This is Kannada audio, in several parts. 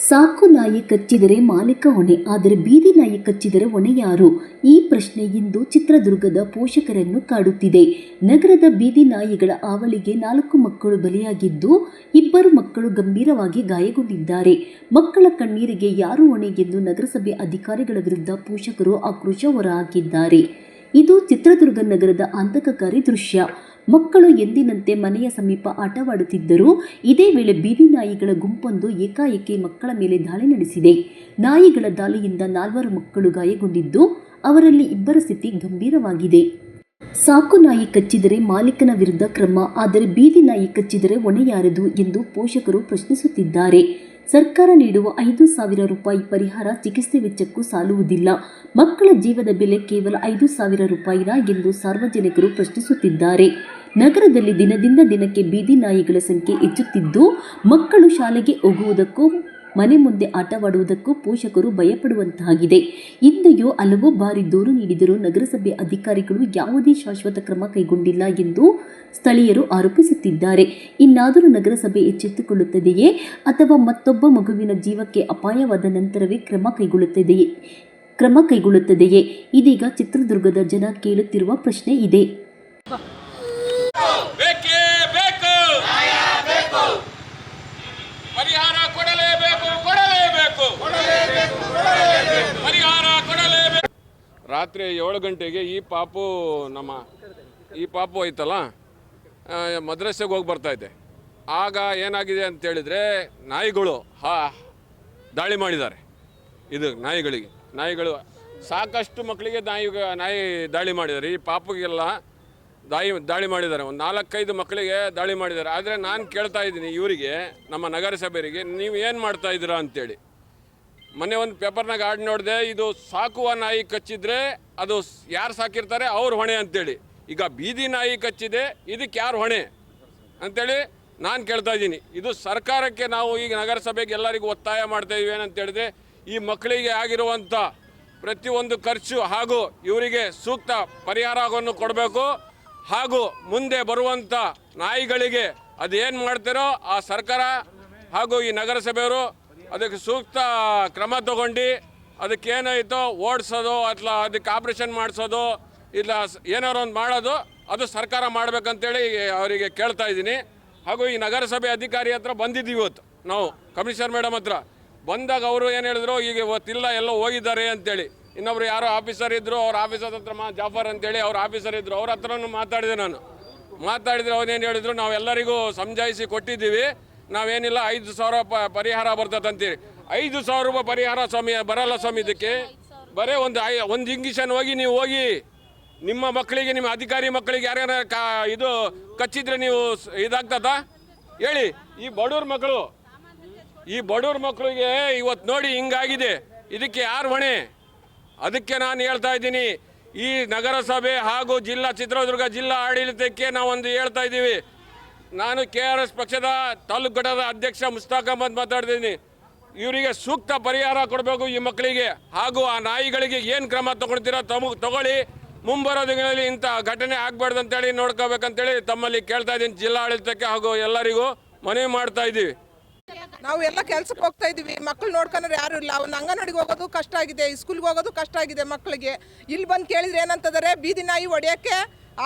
ಸಾಕು ನಾಯಿ ಕಚ್ಚಿದರೆ ಮಾಲೀಕ ಹೊಣೆ, ಆದರೆ ಬೀದಿ ನಾಯಿ ಕಚ್ಚಿದರೆ ಹೊಣೆ ಯಾರು? ಈ ಪ್ರಶ್ನೆ ಇಂದು ಚಿತ್ರದುರ್ಗದ ಪೋಷಕರನ್ನು ಕಾಡುತ್ತಿದೆ. ನಗರದ ಬೀದಿ ನಾಯಿಗಳ ಹಾವಳಿಗೆ 4 ಮಕ್ಕಳು ಬಲಿಯಾಗಿದ್ದು, 2 ಮಕ್ಕಳು ಗಂಭೀರವಾಗಿ ಗಾಯಗೊಂಡಿದ್ದಾರೆ. ಮಕ್ಕಳ ಕಣ್ಣೀರಿಗೆ ಯಾರು ಹೊಣೆ ಎಂದು ನಗರಸಭೆ ಅಧಿಕಾರಿಗಳ ವಿರುದ್ಧ ಪೋಷಕರು ಆಕ್ರೋಶ ಹೊರಹಾಕಿದ್ದಾರೆ. ಇದು ಚಿತ್ರದುರ್ಗ ನಗರದ ಆತಂಕಕಾರಿ ದೃಶ್ಯ. ಮಕ್ಕಳು ಎಂದಿನಂತೆ ಮನೆಯ ಸಮೀಪ ಆಟವಾಡುತ್ತಿದ್ದರು. ಇದೇ ವೇಳೆ ಬೀದಿ ನಾಯಿಗಳ ಗುಂಪೊಂದು ಏಕಾಏಕಿ ಮಕ್ಕಳ ಮೇಲೆ ದಾಳಿ ನಡೆಸಿದೆ. ನಾಯಿಗಳ ದಾಳಿಯಿಂದ 4 ಮಕ್ಕಳು ಗಾಯಗೊಂಡಿದ್ದು, ಅವರಲ್ಲಿ 2 ಸ್ಥಿತಿ ಗಂಭೀರವಾಗಿದೆ. ಸಾಕು ನಾಯಿ ಕಚ್ಚಿದರೆ ಮಾಲೀಕನ ವಿರುದ್ಧ ಕ್ರಮ, ಆದರೆ ಬೀದಿ ನಾಯಿ ಕಚ್ಚಿದರೆ ಹೊಣೆ ಯಾರದು ಎಂದು ಪೋಷಕರು ಪ್ರಶ್ನಿಸುತ್ತಿದ್ದಾರೆ. ಸರ್ಕಾರ ನೀಡುವ 5,000 ರೂಪಾಯಿ ಪರಿಹಾರ ಚಿಕಿತ್ಸೆ ವೆಚ್ಚಕ್ಕೂ ಸಾಲುವುದಿಲ್ಲ. ಮಕ್ಕಳ ಜೀವದ ಬೆಲೆ ಕೇವಲ 5,000 ರೂಪಾಯಿನಾ ಎಂದು ಸಾರ್ವಜನಿಕರು ಪ್ರಶ್ನಿಸುತ್ತಿದ್ದಾರೆ. ನಗರದಲ್ಲಿ ದಿನದಿಂದ ದಿನಕ್ಕೆ ಬೀದಿ ನಾಯಿಗಳ ಸಂಖ್ಯೆ ಹೆಚ್ಚುತ್ತಿದ್ದು, ಮಕ್ಕಳು ಶಾಲೆಗೆ ಹೋಗುವುದಕ್ಕೂ ಮನೆ ಮುಂದೆ ಆಟವಾಡುವುದಕ್ಕೂ ಪೋಷಕರು ಭಯಪಡುವಂತಾಗಿದೆ. ಹಿಂದೆಯೂ ಹಲವು ಬಾರಿ ದೂರು ನೀಡಿದರೂ ನಗರಸಭೆ ಅಧಿಕಾರಿಗಳು ಯಾವುದೇ ಶಾಶ್ವತ ಕ್ರಮ ಕೈಗೊಂಡಿಲ್ಲ ಎಂದು ಸ್ಥಳೀಯರು ಆರೋಪಿಸುತ್ತಿದ್ದಾರೆ. ಇನ್ನಾದರೂ ನಗರಸಭೆ ಎಚ್ಚೆತ್ತುಕೊಳ್ಳುತ್ತದೆಯೇ ಅಥವಾ ಮತ್ತೊಬ್ಬ ಮಗುವಿನ ಜೀವಕ್ಕೆ ಅಪಾಯವಾದ ನಂತರವೇ ಕ್ರಮ ಕೈಗೊಳ್ಳುತ್ತದೆಯೇ? ಇದೀಗ ಚಿತ್ರದುರ್ಗದ ಜನ ಕೇಳುತ್ತಿರುವ ಪ್ರಶ್ನೆ ಇದೆ. ಪರಿಹಾರ ಕೊಡಲೇಬೇಕು, ಪರಿಹಾರ ಕೊಡಲೇಬೇಕು. ರಾತ್ರಿ 7 ಗಂಟೆಗೆ ಈ ಪಾಪು ಐತಲ್ಲ, ಮದ್ರಸೆಗೆ ಹೋಗಿ ಬರ್ತಾಯಿದ್ದೆ. ಆಗ ಏನಾಗಿದೆ ಅಂತೇಳಿದರೆ ನಾಯಿಗಳು ದಾಳಿ ಮಾಡಿದ್ದಾರೆ. ಇದು ನಾಯಿಗಳು ಸಾಕಷ್ಟು ಮಕ್ಕಳಿಗೆ ನಾಯಿ ದಾಳಿ ಮಾಡಿದ್ದಾರೆ. ಈ ಪಾಪುಗೆಲ್ಲ ದಾಳಿ ಮಾಡಿದ್ದಾರೆ. ಒಂದು 4-5 ಮಕ್ಕಳಿಗೆ ದಾಳಿ ಮಾಡಿದ್ದಾರೆ. ಆದರೆ ನಾನು ಕೇಳ್ತಾ ಇದ್ದೀನಿ ಇವರಿಗೆ, ನಮ್ಮ ನಗರಸಭೆಯವರಿಗೆ, ನೀವು ಏನು ಮಾಡ್ತಾ ಇದ್ದೀರಾ ಅಂತೇಳಿ. ಮೊನ್ನೆ ಒಂದು ಪೇಪರ್ನಾಗ ಆಡ್ ನೋಡಿದೆ, ಇದು ಸಾಕುವ ನಾಯಿ ಕಚ್ಚಿದ್ರೆ ಅದು ಯಾರು ಸಾಕಿರ್ತಾರೆ ಅವ್ರ ಹೊಣೆ ಅಂತೇಳಿ. ಈಗ ಬೀದಿ ನಾಯಿ ಕಚ್ಚಿದೆ, ಇದಕ್ಕೆ ಯಾರು ಹೊಣೆ ಅಂತೇಳಿ ನಾನು ಕೇಳ್ತಾ ಇದ್ದೀನಿ. ಇದು ಸರ್ಕಾರಕ್ಕೆ ನಾವು ಈಗ ನಗರಸಭೆಗೆ ಎಲ್ಲರಿಗೂ ಒತ್ತಾಯ ಮಾಡ್ತಾ ಇದ್ದೀವಿ. ಏನಂತೇಳಿದ್ರೆ, ಈ ಮಕ್ಕಳಿಗೆ ಆಗಿರುವಂಥ ಪ್ರತಿಯೊಂದು ಖರ್ಚು ಹಾಗೂ ಇವರಿಗೆ ಸೂಕ್ತ ಪರಿಹಾರವನ್ನು ಕೊಡಬೇಕು. ಹಾಗೂ ಮುಂದೆ ಬರುವಂಥ ನಾಯಿಗಳಿಗೆ ಅದೇನು ಮಾಡ್ತಾರೋ ಆ ಸರ್ಕಾರ ಹಾಗೂ ಈ ನಗರಸಭೆಯವರು ಅದಕ್ಕೆ ಸೂಕ್ತ ಕ್ರಮ ತಗೊಂಡು ಅದಕ್ಕೇನಾಯಿತೋ ಓಡಿಸೋದು ಅಥವಾ ಅದಕ್ಕೆ ಆಪ್ರೇಷನ್ ಮಾಡಿಸೋದು ಇಲ್ಲ ಏನಾರು ಒಂದು ಮಾಡೋದು ಅದು ಸರ್ಕಾರ ಮಾಡಬೇಕಂತೇಳಿ ಅವರಿಗೆ ಕೇಳ್ತಾ ಇದ್ದೀನಿ. ಹಾಗೂ ಈ ನಗರಸಭೆ ಅಧಿಕಾರಿ ಹತ್ರ ಬಂದಿದ್ದೀವಿ ಇವತ್ತು ನಾವು, ಕಮಿಷನರ್ ಮೇಡಮ್ ಹತ್ರ ಬಂದಾಗ ಅವರು ಏನು ಹೇಳಿದ್ರು, ಈಗ ಇವತ್ತಿಲ್ಲ ಎಲ್ಲೋ ಹೋಗಿದ್ದಾರೆ ಅಂತೇಳಿ. ಇನ್ನೊಬ್ರು ಯಾರೋ ಆಫೀಸರ್ ಇದ್ದರು, ಅವ್ರ ಆಫೀಸರ್ ಹತ್ರ ಜಾಫರ್ ಅಂತೇಳಿ ಅವ್ರ ಆಫೀಸರ್ ಇದ್ದರು, ಅವ್ರ ಹತ್ರನೂ ಮಾತಾಡಿದೆ ನಾನು. ಮಾತಾಡಿದ್ರೆ ಅವನೇನು ಹೇಳಿದ್ರು, ನಾವೆಲ್ಲರಿಗೂ ಸಮಜಾಯಿಸಿ ಕೊಟ್ಟಿದ್ದೀವಿ, ನಾವೇನಿಲ್ಲ 5,000 ಪರಿಹಾರ ಬರ್ತದಂತೀರಿ. 5,000 ರೂಪಾಯಿ ಪರಿಹಾರ ಸ್ವಾಮಿ ಬರಲ್ಲ ಸ್ವಾಮಿ. ಇದಕ್ಕೆ ಬರೀ ಒಂದು ಇಂಗಿಷನ್ ನೀವು ಹೋಗಿ ನಿಮ್ಮ ಮಕ್ಕಳಿಗೆ, ನಿಮ್ಮ ಅಧಿಕಾರಿ ಮಕ್ಕಳಿಗೆ ಯಾರ್ಯಾರ ಇದು ಕಚ್ಚಿದ್ರೆ ನೀವು ಇದಾಗ್ತದ ಹೇಳಿ. ಈ ಬಡವ್ರ ಮಕ್ಕಳಿಗೆ ಇವತ್ತು ನೋಡಿ ಹಿಂಗಾಗಿದೆ, ಇದಕ್ಕೆ ಯಾರು ಹೊಣೆ? ಅದಕ್ಕೆ ನಾನು ಹೇಳ್ತಾ ಇದ್ದೀನಿ, ಈ ನಗರಸಭೆ ಹಾಗೂ ಚಿತ್ರದುರ್ಗ ಜಿಲ್ಲಾ ಆಡಳಿತಕ್ಕೆ ನಾವೊಂದು ಹೇಳ್ತಾ ಇದ್ದೀವಿ. ನಾನು KRS ಪಕ್ಷದ ತಾಲೂಕು ಘಟಕದ ಅಧ್ಯಕ್ಷ ಮುಸ್ತಾಕ್ ಅಹಮದ್ ಮಾತಾಡ್ತಿದ್ದೀನಿ. ಇವರಿಗೆ ಸೂಕ್ತ ಪರಿಹಾರ ಕೊಡಬೇಕು ಈ ಮಕ್ಕಳಿಗೆ, ಹಾಗೂ ಆ ನಾಯಿಗಳಿಗೆ ಏನು ಕ್ರಮ ತಗೊಳ್ತೀರಾ ತಗೊಳ್ಳಿ. ಮುಂಬರೋ ದಿನಗಳಲ್ಲಿ ಇಂಥ ಘಟನೆ ಆಗಬಾರ್ದು ಅಂತೇಳಿ ನೋಡ್ಕೋಬೇಕಂತೇಳಿ ತಮ್ಮಲ್ಲಿ ಕೇಳ್ತಾ ಇದ್ದೀನಿ. ಜಿಲ್ಲಾ ಆಡಳಿತಕ್ಕೆ ಹಾಗೂ ಎಲ್ಲರಿಗೂ ಮನವಿ ಮಾಡ್ತಾ ಇದ್ದೀವಿ. ನಾವು ಎಲ್ಲ ಕೆಲ್ಸಕ್ಕೆ ಹೋಗ್ತಾ ಇದೀವಿ, ಮಕ್ಕಳು ನೋಡ್ಕೊಂಡ್ರೆ ಯಾರು ಇಲ್ಲ. ಒಂದು ಅಂಗನವಾಡಿಗೆ ಹೋಗೋದು ಕಷ್ಟ ಆಗಿದೆ, ಸ್ಕೂಲ್ಗೆ ಹೋಗೋದು ಕಷ್ಟ ಆಗಿದೆ ಮಕ್ಕಳಿಗೆ. ಇಲ್ಲಿ ಬಂದು ಕೇಳಿದ್ರೆ ಏನಂತಿದ್ದಾರೆ, ಬೀದಿ ನಾಯಿ ಹೊಡೆಯೋಕ್ಕೆ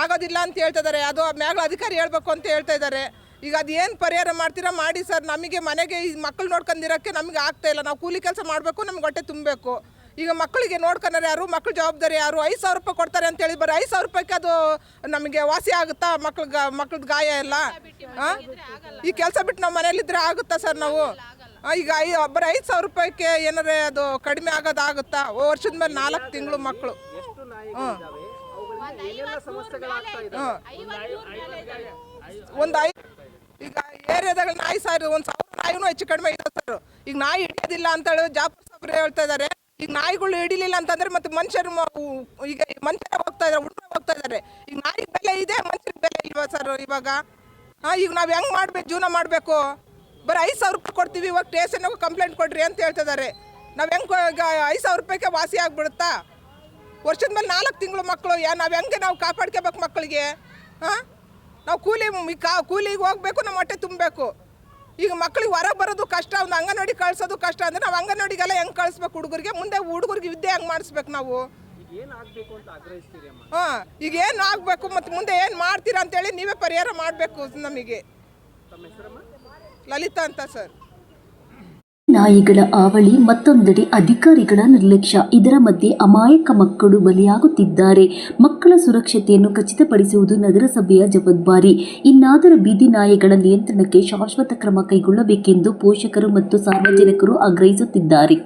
ಆಗೋದಿಲ್ಲ ಅಂತ ಹೇಳ್ತಿದ್ದಾರೆ. ಅದು ಮ್ಯಾಗಳ ಅಧಿಕಾರಿ ಹೇಳ್ಬೇಕು ಅಂತ ಹೇಳ್ತಾ ಇದ್ದಾರೆ. ಈಗ ಅದು ಏನು ಪರಿಹಾರ ಮಾಡ್ತೀರಾ ಮಾಡಿ ಸರ್. ನಮಗೆ ಮನೆಗೆ ಈ ಮಕ್ಕಳು ನೋಡ್ಕೊಂಡಿರೋಕ್ಕೆ ನಮಗೆ ಆಗ್ತಾ ಇಲ್ಲ. ನಾವು ಕೂಲಿ ಕೆಲಸ ಮಾಡಬೇಕು, ನಮ್ಗೆ ಹೊಟ್ಟೆ ತುಂಬಬೇಕು. ಈಗ ಮಕ್ಕಳಿಗೆ ನೋಡ್ಕೊಂಡ್ರೆ ಯಾರು, ಮಕ್ಕಳ ಜವಾಬ್ದಾರಿ ಯಾರು? 5,000 ರೂಪಾಯಿ ಕೊಡ್ತಾರೆ ಅಂತ ಹೇಳಿ ಬರೀ 5,000 ರೂಪಾಯಿಗೆ ಅದು ನಮಗೆ ವಾಸಿ ಆಗುತ್ತಾ? ಮಕ್ಳದ್ದು ಗಾಯ ಎಲ್ಲ ಈ ಕೆಲಸ ಬಿಟ್ಟು ನಾವು ಮನೇಲಿದ್ರೆ ಆಗುತ್ತಾ ಸರ್? ನಾವು ಈಗ ಬರೀ 5,000 ರೂಪಾಯಿಗೆ ಏನಾರೇ ಅದು ಕಡಿಮೆ ಆಗೋದಾಗುತ್ತಾ? ವರ್ಷದ ಮೇಲೆ 4 ತಿಂಗಳು ಮಕ್ಕಳು. ಒಂದು ಈಗ ಏರಿಯಾದಾಗ ನಾಯಿ ಸರ್ 1,000 ನಾಯಿನೂ ಹೆಚ್ಚು ಕಡಿಮೆ ಇದೆ ಸರ್. ಈಗ ನಾಯಿ ಹಿಡಿಯೋದಿಲ್ಲ ಅಂತ ಹೇಳಿ ಜಾಫರ್ ಸಾಬ್ರು ಹೇಳ್ತಾ ಇದ್ದಾರೆ. ಈಗ ನಾಯಿಗಳು ಹಿಡಿಲಿಲ್ಲ ಅಂತಂದ್ರೆ ಮತ್ತೆ ಮನುಷ್ಯರು ಈಗ ಮನುಷ್ಯರ ಹೋಗ್ತಾ ಇದ್ದಾರೆ, ಹೋಗ್ತಾ ಇದ್ದಾರೆ. ಈಗ ನಾಯಿ ಬೆಲೆ ಇದೆ, ಮನುಷ್ಯರಿಗೆ ಬೆಲೆ ಇಲ್ವಾ ಸರ್ ಇವಾಗ? ಈಗ ನಾವು ಹೆಂಗೆ ಮಾಡ್ಬೇಕು, ಜೀವನ ಮಾಡಬೇಕು? ಬರೀ 5,000 ರೂಪಾಯಿ ಕೊಡ್ತೀವಿ, ಇವಾಗ ಸ್ಟೇಷನ್ಗೆ ಕಂಪ್ಲೇಂಟ್ ಕೊಡ್ರಿ ಅಂತ ಹೇಳ್ತಿದ್ದಾರೆ. ನಾವು ಹೆಂಗೆ ಈಗ 5,000 ರೂಪಾಯಿಗೆ ವಾಸಿ ಆಗ್ಬಿಡುತ್ತಾ? ವರ್ಷದ ಮೇಲೆ 4 ತಿಂಗಳು ಮಕ್ಕಳು, ನಾವು ಹೆಂಗೆ ನಾವು ಕಾಪಾಡ್ಕೋಬೇಕು ಮಕ್ಕಳಿಗೆ? ನಾವು ಕೂಲಿಗೆ ಹೋಗ್ಬೇಕು, ನಮ್ಮ ಹೊಟ್ಟೆ ತುಂಬಬೇಕು. ಈಗ ಮಕ್ಳಿಗೆ ಹೊರಗೆ ಬರೋದು ಕಷ್ಟ, ಒಂದು ಅಂಗನವಾಡಿ ಕಳ್ಸೋದು ಕಷ್ಟ ಅಂದರೆ ನಾವು ಅಂಗನವಾಡಿಗೆಲ್ಲ ಹೆಂಗೆ ಕಳಿಸ್ಬೇಕು ಹುಡುಗರಿಗೆ, ಮುಂದೆ ಹುಡುಗರಿಗೆ ವಿದ್ಯೆ ಹೆಂಗೆ ಮಾಡಿಸ್ಬೇಕು ನಾವು? ಹಾಂ, ಈಗ ಏನು ಆಗಬೇಕು ಮತ್ತು ಮುಂದೆ ಏನು ಮಾಡ್ತೀರಾ ಅಂತೇಳಿ ನೀವೇ ಪರಿಹಾರ ಮಾಡಬೇಕು ನಮಗೆ. ಲಲಿತಾ ಅಂತ ಸರ್. ನಾಯಿಗಳ ಹಾವಳಿ, ಮತ್ತೊಂದೆಡೆ ಅಧಿಕಾರಿಗಳ ನಿರ್ಲಕ್ಷ್ಯ. ಇದರ ಮಧ್ಯೆ ಅಮಾಯಕ ಮಕ್ಕಳು ಬಲಿಯಾಗುತ್ತಿದ್ದಾರೆ. ಮಕ್ಕಳ ಸುರಕ್ಷತೆಯನ್ನು ಖಚಿತಪಡಿಸುವುದು ನಗರಸಭೆಯ ಜವಾಬ್ದಾರಿ. ಇನ್ನಾದರೂ ಬೀದಿ ನಾಯಿಗಳ ನಿಯಂತ್ರಣಕ್ಕೆ ಶಾಶ್ವತ ಕ್ರಮ ಕೈಗೊಳ್ಳಬೇಕೆಂದು ಪೋಷಕರು ಮತ್ತು ಸಾರ್ವಜನಿಕರು ಆಗ್ರಹಿಸುತ್ತಿದ್ದಾರೆ.